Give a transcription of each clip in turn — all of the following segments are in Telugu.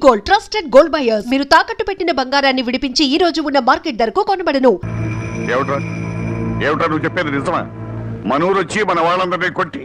Gold, trusted gold buyers. మీరు తాకట్టు పెట్టిన బంగారాన్ని విడిపించి ఈ రోజు ఉన్న మార్కెట్ ధరకు కొనబడను. ఏమిట్రా నువ్వు చెప్పేది నిజమా? మనూరు వచ్చి మన వాళ్ళందరినీ కొట్టి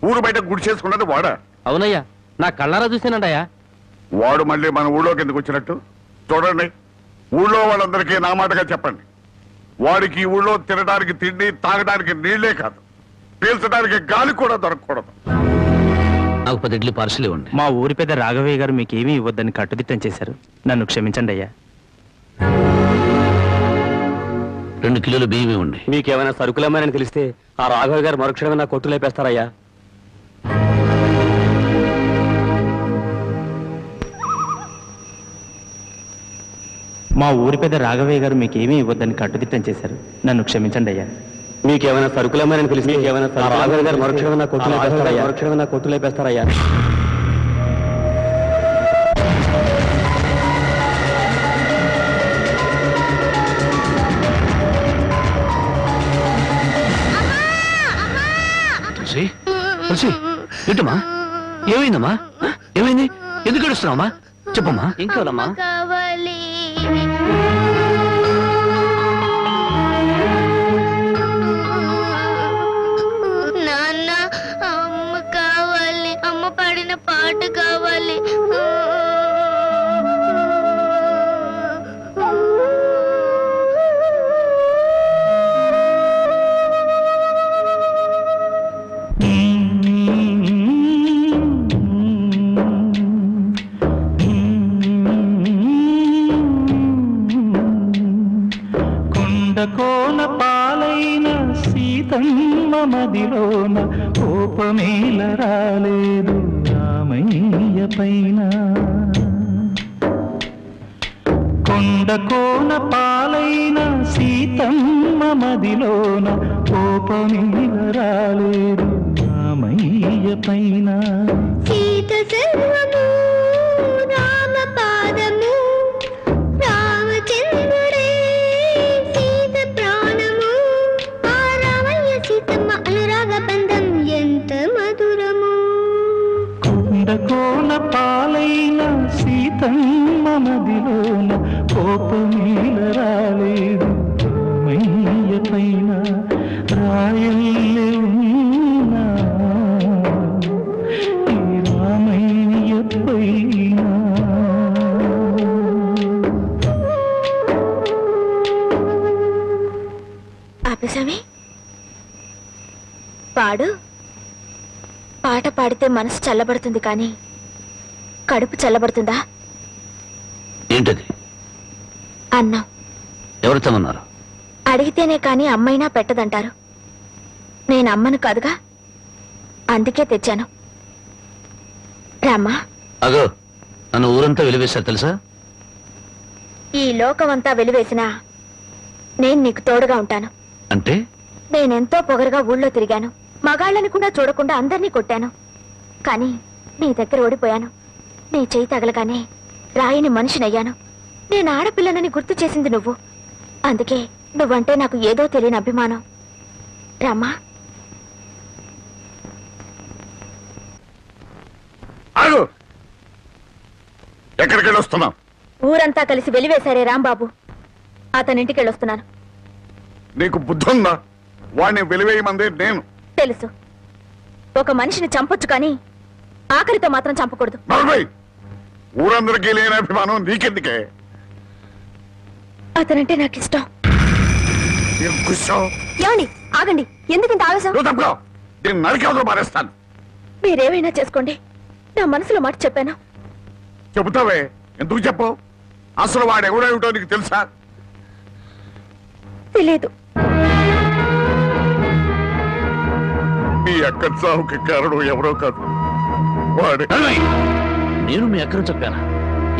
ఊరు బయట గుడి చేసుకున్నది వాడా? అవునయ్యా, నా కళ్ళారా చూసానండయ్యా. వాడు మళ్ళీ మన ఊళ్ళోకి ఎందుకు వచ్చినట్టు? చూడండి, ఊళ్ళో వాళ్ళందరికీ నా మాటగా చెప్పండి, వాడికి ఈ ఊళ్ళో తినడానికి తిండి, తాగడానికి నీళ్లే కాదు, పీల్చడానికి గాలి కూడా దొరకకూడదు. నాకు 10 ఇడ్లీ పార్సల్ ఇవ్వండి. మా ఊరి పెద్ద రాఘవయ్య గారు మీకేమీ ఇవ్వద్దని కట్టుదిట్టం చేశారు. నన్ను క్షమించండి అయ్యా. 2 కిలోలు బియ్యం ఇవ్వండి. మీకేమైనా సరుకులమ్మని తెలిస్తే ఆ రాఘవయ్య గారు మరుక్షణమే నా కొట్టు లేపేస్తారయ్యా. మా ఊరి పెద్ద రాఘవయ్య గారు మీకేమీ ఇవ్వద్దని కట్టుదిట్టం చేశారు. నన్ను క్షమించండి అయ్యా. మీకేమైనా సరుకులమ్మని తెలిస్తే రాఘవయ్య గారు మరుక్షణమే నా కొట్టు లేపేస్తారయ్యా. ఏంటమ్మా, ఏమైందమ్మా? ఏమైంది? ఎందుకు ఏడుస్తున్నావమ్మా? చెప్పమ్మా. ఇంకోనమ్మా నాన్న, అమ్మ కావాలి, అమ్మ పాడిన పాట కావాలి. కోన పాలైన సీతమ్మ మదిలోన కోపమేల రాలేదు రామయ్య పైన. కొండకోన పాలైన సీతమ్మ మదిలోన కోపమేల రాలేదు రామయ్య పైన. సీత సర్వము రామ పాదము, రామచంద్రుడే సీత ప్రాణము. ఆ రామయ్య సీతమ్మ అనురాగ బంధం ఎంత మధురము. కొండకోన పాలైన సీతమ్మ మదిలోన కోపమేల రాలేదు రామయ్య పైన. రాయల్లే ఉన్నా ఈ రామయ్య పైన. ఆపేసామి, పాడు. పాట పాడితే మనసు చల్లబడుతుంది కానీ కడుపు చల్లబడుతుందా? ఏంటది? అన్నం. ఎవరు తెమ్మన్నారు? అడిగితేనే కాని అమ్మైనా పెట్టదంటారు. నేను అమ్మను కాదుగా, అందుకే తెచ్చాను. రామ్మా. అగో, నన్ను ఊరంతా వెలివేశారు తెలుసా? ఈ లోకమంతా వెలివేసినా నేను నీకు తోడుగా ఉంటాను. అంటే? నేనెంతో పొగరుగా ఊళ్ళో తిరిగాను, మగాళ్ళని కూడా చూడకుండా అందరినీ కొట్టాను. కానీ నీ దగ్గర ఓడిపోయాను. నీ చేయి తగలగానే రాయిని మనిషినయ్యాను. నేను ఆడపిల్లనని గుర్తు చేసింది నువ్వు. అందుకే నువ్వంటే నాకు ఏదో తెలియని అభిమానం. రామ్మా. ఎక్కడికి వెళ్ళొస్తున్నావు? ఊరంతా కలిసి వెలివేశారే రాంబాబు, అతనింటికి వెళ్ళొస్తున్నాను. నీకు బుద్ధుందా? వాడిని వెలివేయమందే నేను. తెలుసు, ఒక మనిషిని చంపొచ్చు కానీ ఆఖరితో మాత్రం చంపకూడదు. ఊరందరికీ లేని అభిమానం నీకెందుకే? అతనంటే నాకు ఇష్టం. ఏమండి, ఆగండి. ఎందుకు ఇంత ఆవేశం? నరికాలో మారేస్తాను. మీరేమైనా చేసుకోండి, నా మనసులో మాట చెప్పాను. చెబుతావే, ఎందుకు చెప్పవు? అసలు వాడు ఎవడేమిటో నీకు తెలుసా? తెలియదు. మీ అక్క చావుకి కారణం ఎవరో కాదు, వాడే. నేను మీ అక్కను చెప్పానా?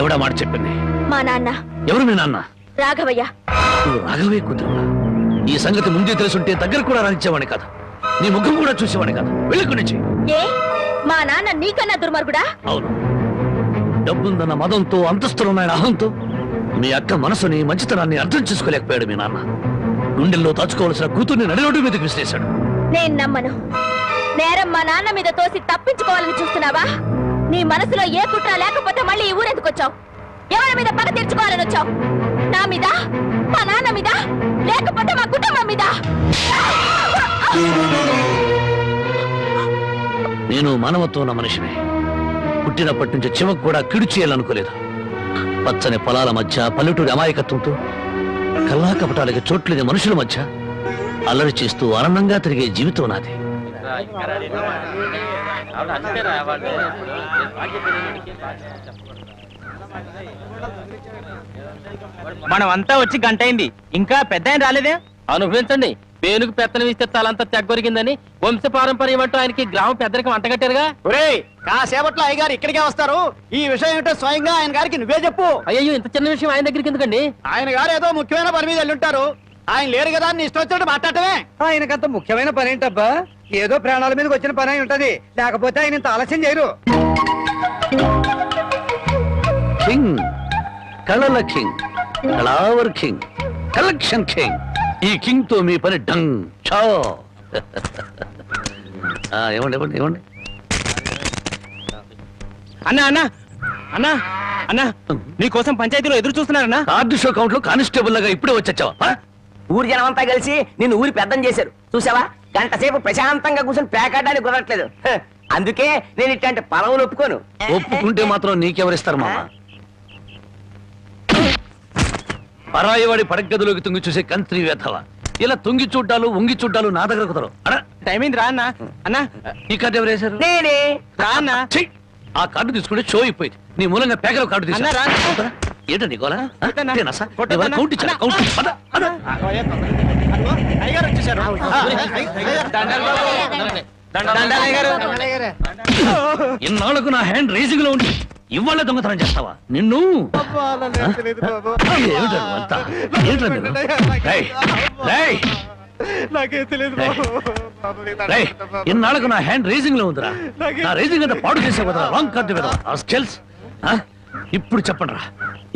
ఎవడా మాట చెప్పింది? మా నాన్న. ఎవరు మీ నాన్న? రాఘవయ్య. నువ్వు రాఘవయ్య కూతురు. ఈ సంగతి ముందే తెలుసుంటే దగ్గర కూడా రానిచ్చేవాడి కాదు, నీ ముఖం కూడా చూసేవాడి కాదు. వెళ్ళకు నుంచి. ఏ, మా నాన్న నీకన్నా దుర్మార్గుడా? అవును, డబ్బుందన్న మదంతో, అంతస్తులున్నాయన అహంతో మీ అక్క మనసుని, మంచితనాన్ని అర్థం చేసుకోలేకపోయాడు మీ నాన్న. గుండెల్లో దాచుకోవాల్సిన కూతుర్ని నడిరోడ్డు మీదకి విసిరేశాడు. నేను నమ్మను. నేరం మా నాన్న మీద తోసి తప్పించుకోవాలని చూస్తున్నావా? నీ మనసులో ఏ కుట్ర లేకపోతే మళ్ళీ ఈ ఊరెందుకు వచ్చావు? ఎవరి మీద పగ తీర్చుకోవాలని వచ్చావు? నా మీద, మా నాన్న మీద, లేకపోతే మా కుటుంబం మీద? నేను మానవత్వం ఉన్న మనిషిని. పుట్టినప్పటి నుంచి చివకు కూడా కిడు చేయాలనుకోలేదు. పచ్చని పొలాల మధ్య పల్లెటూరి అమాయకత్వంతో కల్లా కపటాలకి చోట్లేని మనుషుల మధ్య అల్లరి చేస్తూ ఆనందంగా తిరిగే జీవితం నాది. మనమంతా వచ్చి గంట అయింది, ఇంకా పెద్ద ఆయన రాలేదే. అనుభవించండి. పేనుకు పెత్తనం ఇస్తే తలంతా తెగ్గొరిగిందని వంశ పారంపర్యం అంటూ ఆయనకి గ్రామ పెద్దరికి వంటగట్టారుగా. కాసేపట్లో అయ్యగారు ఇక్కడికే వస్తారు. ఈ విషయం ఏంటో స్వయంగా ఆయన గారికి నువ్వే చెప్పు. అయ్యో, ఇంత చిన్న విషయం ఆయన దగ్గరికి ఎందుకండి? ఆయన గారు ఏదో ముఖ్యమైన పని మీద వెళ్ళుంటారు. ఆయన లేరు కదా అని ఇష్టం వచ్చినట్టు మాట్లాడటమే. ఆయనకంత ముఖ్యమైన పని ఏంటబ్బా? ఏదో ప్రాణాల మీదకి వచ్చిన పని అయి ఉంటది, లేకపోతే ఆయన ఇంత ఆలస్యం చేయరు. కింగ్, కళల కింగ్, కళావర్ కింగ్, కలెక్షన్ కింగ్. ఈ కింగ్ తో మీ పని డంగ్ చో. ఏమండి ఏమండి ఏమండి అన్నా అన్నా అన్నా అన్నా, నీకోసం పంచాయతీలో ఎదురు చూస్తున్నారన్నా. కార్డు షో కౌంట్ లో కానిస్టేబుల్ లాగా ఇప్పుడే వచ్చావా? ఊరి జనం అంతా కలిసి నిన్ను ఊరి పెద్దం చేశారు చూసావా? గంట సేపు ప్రశాంతంగా కూర్చొని పేకాడడానికి కుదరట్లేదు. అందుకే నేను ఇట్లాంటి పొలవులు ఒప్పుకోను. ఒప్పుకుంటే మాత్రం నీకెవరిస్తారు మామ? పరాయివాడి పడగదిలోకి తుంగి చూసే కంత్రి వేధవ. ఇలా తుంగి చూడ్డాలు ఉంగి చూడ్డాలు నా దగ్గర కుదరవు. టైం అయింది, రా అన్నా. అన్నా, ఈ కార్డు ఎవరు వేశారు? నేనే. రా అన్నా. ఛీ! ఆ కార్డు తీసుకుంటే షో అయిపోయింది. నీ మూలంగా పేకల కార్డు అన్నా, రా. తీసుకురా. ఏంటో నీకోలా? కొట్టన్నా. కౌంట్ ఇచ్చాను. కౌంట్ పద, పద. అయ్యగారు వచ్చేసారు. ఇన్నాళ్లకు నా హ్యాండ్ రేసింగ్ లో ఉండి ఇవాళ దొంగతనం చేస్తావా? నిన్ను ఏమిటో అంతా? ఏంటో మీరు? రేయ్, రేయ్, నాకే తెలియదు. రేయ్, ఇన్నాళ్లకు నా హ్యాండ్ రేసింగ్ లో ఉందిరా. నా రేసింగ్ అంతా పాడు చేసే కదా రాంగ్ కార్డు కదా. ఇప్పుడు చెప్పండి రా,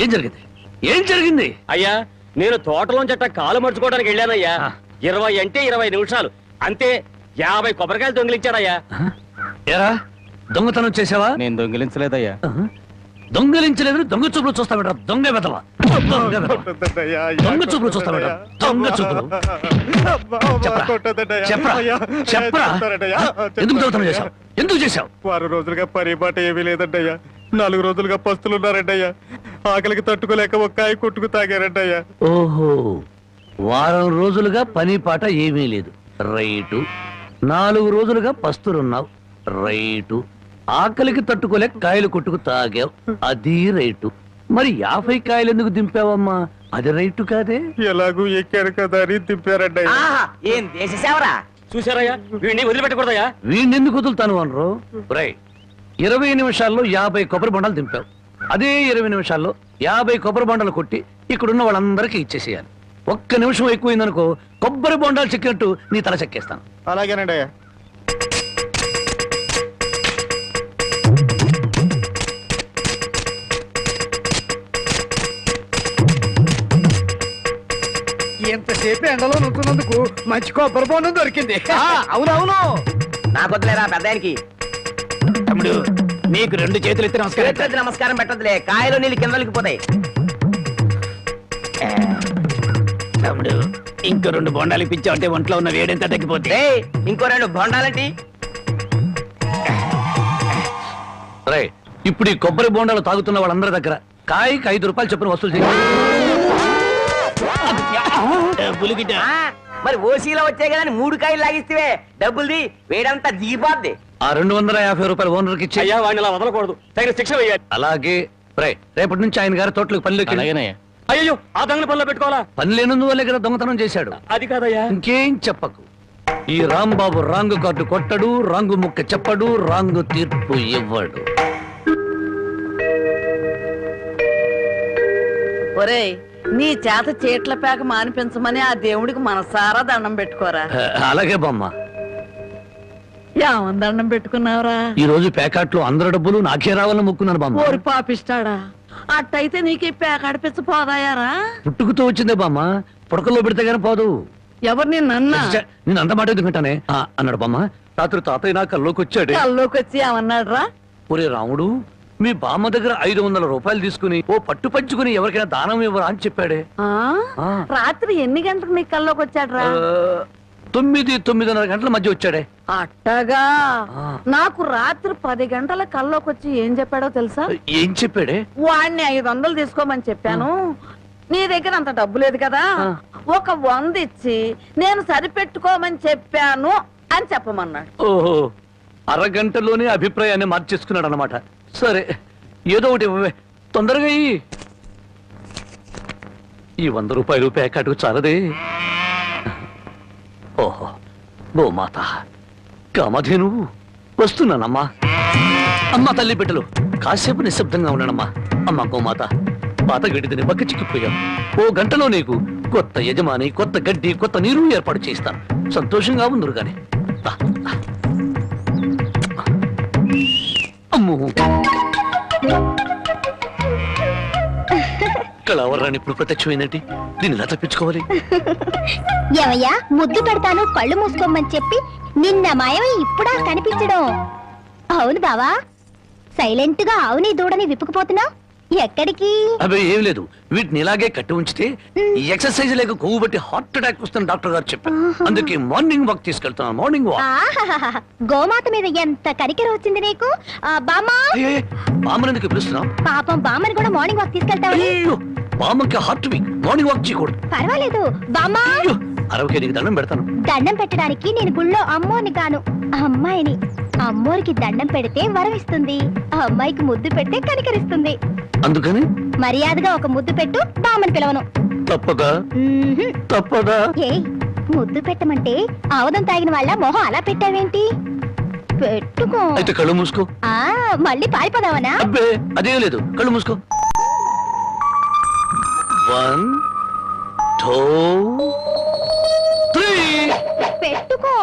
ఏం జరిగింది? ఏం జరిగింది? అయ్యా, నేను తోటలోంచట కాలు మర్చుకోవడానికి వెళ్ళానయ్యా. 20 అంటే 20 నిమిషాలు అంతే. 50 కొబ్బరికాయలు దొంగిలించాడయ్యా. ఏరా, దొంగతనం చేసావా? నేను దొంగిలించలేదయ్యా. దొంగలించలేదు, దొంగ చూపులు చూస్తా బెట. దొంగ వెదవా, దొంగ వెధవ. దొంగ చూపులు చూస్తా బెట. దొంగ చూపులు. చెప్పరా, చెప్పరా, చెప్పరా. ఎందుకు దొంగతనం చేశావు? ఎందుకు చేశావు? 6 రోజులుగా పరిపాట ఏమీ లేదంటయ్యా. 4 రోజులుగా పస్తులున్నారంటయ్యా. ఆకలికి తట్టుకోలేక ఒక్కాయ కొట్టుకు తాగారంటయ్యా. ఓహో, వారం రోజులుగా పని పాట ఏమీ లేదు. రైటు. 4 రోజులుగా పస్తులున్నావు. రైటు. ఆకలికి తట్టుకోలేక కాయలు కొట్టుకు తాగావు. అది రైటు. మరి 50 కాయలు ఎందుకు దింపావమ్మా? అది రైటు కాదే. ఎలాగూ ఎక్కారు కదా అని దింపారంటయ్యా. ఏం దేశ సేవరా? చూసారయ్యా, వీడిని వదిలిపెట్టకూడదయ్యా. వీణెందుకు వదులుతాను అనరు? రై, 20 నిమిషాల్లో 50 కొబ్బరి బొండాలు దింపావు. అదే 20 నిమిషాల్లో 50 కొబ్బరి బొండాలు కొట్టి ఇక్కడున్న వాళ్ళందరికీ ఇచ్చేసేయాలి. 1 నిమిషం ఎక్కువైందనుకో కొబ్బరి బొండాలు చెక్కినట్టు నీ తల చెక్కేస్తాను. అలాగేనండి అయ్యా. ఎంతసేపు ఎండలో నుంచున్నందుకు మంచి కొబ్బరి బొండం దొరికింది. అవునవును, నాకొద్దులేరా పెద్దానికి. తమ్ముడు, నీకు 2 చేతులు ఎత్తి నమస్కారం. నమస్కారం పెట్టదులే, కాయలు నీళ్ళు కిందలకి పోతాయి. తమ్ముడు, ఇంకో 2 బొండాలు ఇప్పించావు అంటే ఒంట్లో ఉన్న వేడెంత తగ్గిపోతే. ఇంకో 2 బొండాలంటి. రై, ఇప్పుడు ఈ కొబ్బరి బొండాలు తాగుతున్న వాళ్ళందరి దగ్గర కాయకి 5 రూపాయలు చొప్పున వసూలు చేయాలి. మరి ఓసీలో వచ్చాయి కదా 3 కాయలు లాగిస్తే డబ్బుల్ది వేడంతా దిగిపోద్ది. ఆ 250 రూపాయలు ఓనర్కి ఇచ్చి. అయ్యా, వాడిని అలా వదలకూడదు, తగిన శిక్ష వేయాలి. అలాగే. రై, రేపటి నుంచి ఆయన గారి తోటలకు పనిలోకి అయ్యో, ఆ దొంగల పనిలో పెట్టుకోవాలా? పని లేనందువల్లే కదా దొంగతనం చేశాడు. అది కాదయ్యా. ఇంకేం చెప్పకు. ఈ రాంబాబు రాంగు కార్డు కొట్టడు, రాంగు ముక్క చెప్పడు, రాంగు తీర్పు ఇవ్వడు. ఒరేయ్, నీ చేత చీట్ల పేక మానిపించమని ఆ దేవుడికి మనసారా దండం పెట్టుకోరా. అలాగే బామ్మ. ఏమని దండం పెట్టుకున్నావురా? ఈ రోజు ప్యాకెట్లో అందరి డబ్బులు నాకే రావాలని మొక్కున్నాను బామ్మ. ఓరి పాపిస్తాడా, అట్టయితే నీకు ఈ పేక అడిపించ పోదాయారా? పుట్టుకుతో వచ్చిందే బామ్మ, పుడకల్లో పెడితే గానీ పోదు. ఎవరు నిన్నన్నా? నేను అంత మాట ఎందుకంటానే అన్నాడు బామ్మ. రాత్రి తాతయ్య నా కల్లోకి వచ్చాడు. కల్లోకి వచ్చి ఏమన్నాడు రా? ఒరే రాముడు, మీ బామ్మ దగ్గర 500 రూపాయలు తీసుకుని ఓ పట్టు పంచుకుని ఎవరికైనా దానం ఇవ్వరా అని చెప్పాడే. ఆ. రాత్రి ఎన్ని గంటలకు నీ కల్లోకి వచ్చాడ్రా? 9-9:30 గంటల మధ్య వచ్చాడే. అట్టగా ఆ. నాకు రాత్రి 10 గంటల కల్లోకి వచ్చి ఏం చెప్పాడో తెలుసా? ఏం చెప్పాడే? వాడిని 500 తీసుకోమని చెప్పాను. నీ దగ్గర అంత డబ్బు లేదు కదా, ఒక 100 ఇచ్చి నేను సరిపెట్టుకోమని చెప్పాను అని చెప్పమన్నాడు. ఓహో, అరగంటలోనే అభిప్రాయాన్ని మార్చేసుకున్నాడు అనమాట. సరే, ఏదో ఒకటి ఇవ్వవే, తొందరగా ఇయ్యి. ఈ 100 రూపాయలు ప్యాకెట్కు చాలదే. ఓహో, గోమాత కామధేను వస్తున్నానమ్మా. అమ్మ తల్లి బిడ్డలు కాసేపు నిశ్శబ్దంగా ఉన్నానమ్మా. అమ్మ గోమాత, పాత గడ్డిని బక్క చిక్కిపోయాం. ఓ గంటలో నీకు కొత్త యజమాని, కొత్త గడ్డి, కొత్త నీరు ఏర్పాటు చేస్తాను. సంతోషంగా ఉందరు గాని. అమ్మో, కళావరాన్ని ఇప్పుడు ప్రత్యక్షమైందంటే దీన్ని ఎలా తప్పించుకోవాలి? ఏమయ్యా, ముద్దు పెడతాను కళ్ళు మూసుకోమని చెప్పి నిన్న మాయమై ఇప్పుడా కనిపించడం? అవును బావా, సైలెంట్ గా అవుని దూడని విప్పుకుపోతున్నావు. ఎక్కడికి? అవి ఏం లేదు, వీటిని ఇలాగే కట్టి ఉంచితే ఈ ఎక్సర్సైజ్ లేక కొవ్వు బట్టి హార్ట్ అటాక్ వస్తుంది డాక్టర్ గారు చెప్పారు. అందుకే మార్నింగ్ వాక్ తీసుకెళ్తున్నాను. Morning walk. ఆహాహాహా, గోమాత మీద ఎంత కనికెర వచ్చింది నీకు. బామ్మా, బామ్మనందుకు పిలుస్తున్నాం. పాపం బామ్మని కూడా మార్నింగ్ వాక్ తీసుకెళ్తావని. బామ్మకి హార్ట్ వీక్, మార్నింగ్ వాక్ చేయకూడదు. పర్వాలేదు బామ్మా, అరవకే నీకు దండం పెడతాను. దండం పెట్టడానికి నేను గుళ్ళో అమ్మోని గాను అమ్మాయిని. అమ్మోరికి దండం పెడితే వరం ఇస్తుంది, ఆ అమ్మాయికి ముద్దు పెడితే కనికరిస్తుంది. అందుకని మర్యాదగా ఒక ముద్దు పెట్టు, బామ్మని పిలవను. తప్పదా? తప్పదా? ఏ ముద్దు పెట్టమంటే ఆవదం తాగిన వాళ్ళ మొహం అలా పెట్టావేంటి? పెట్టుకో. అయితే కళ్ళు మూసుకో. మళ్ళీ పారిపోదావనా? అబ్బే అదేం లేదు, కళ్ళు మూసుకో. 1 2 3 పెట్టుకో.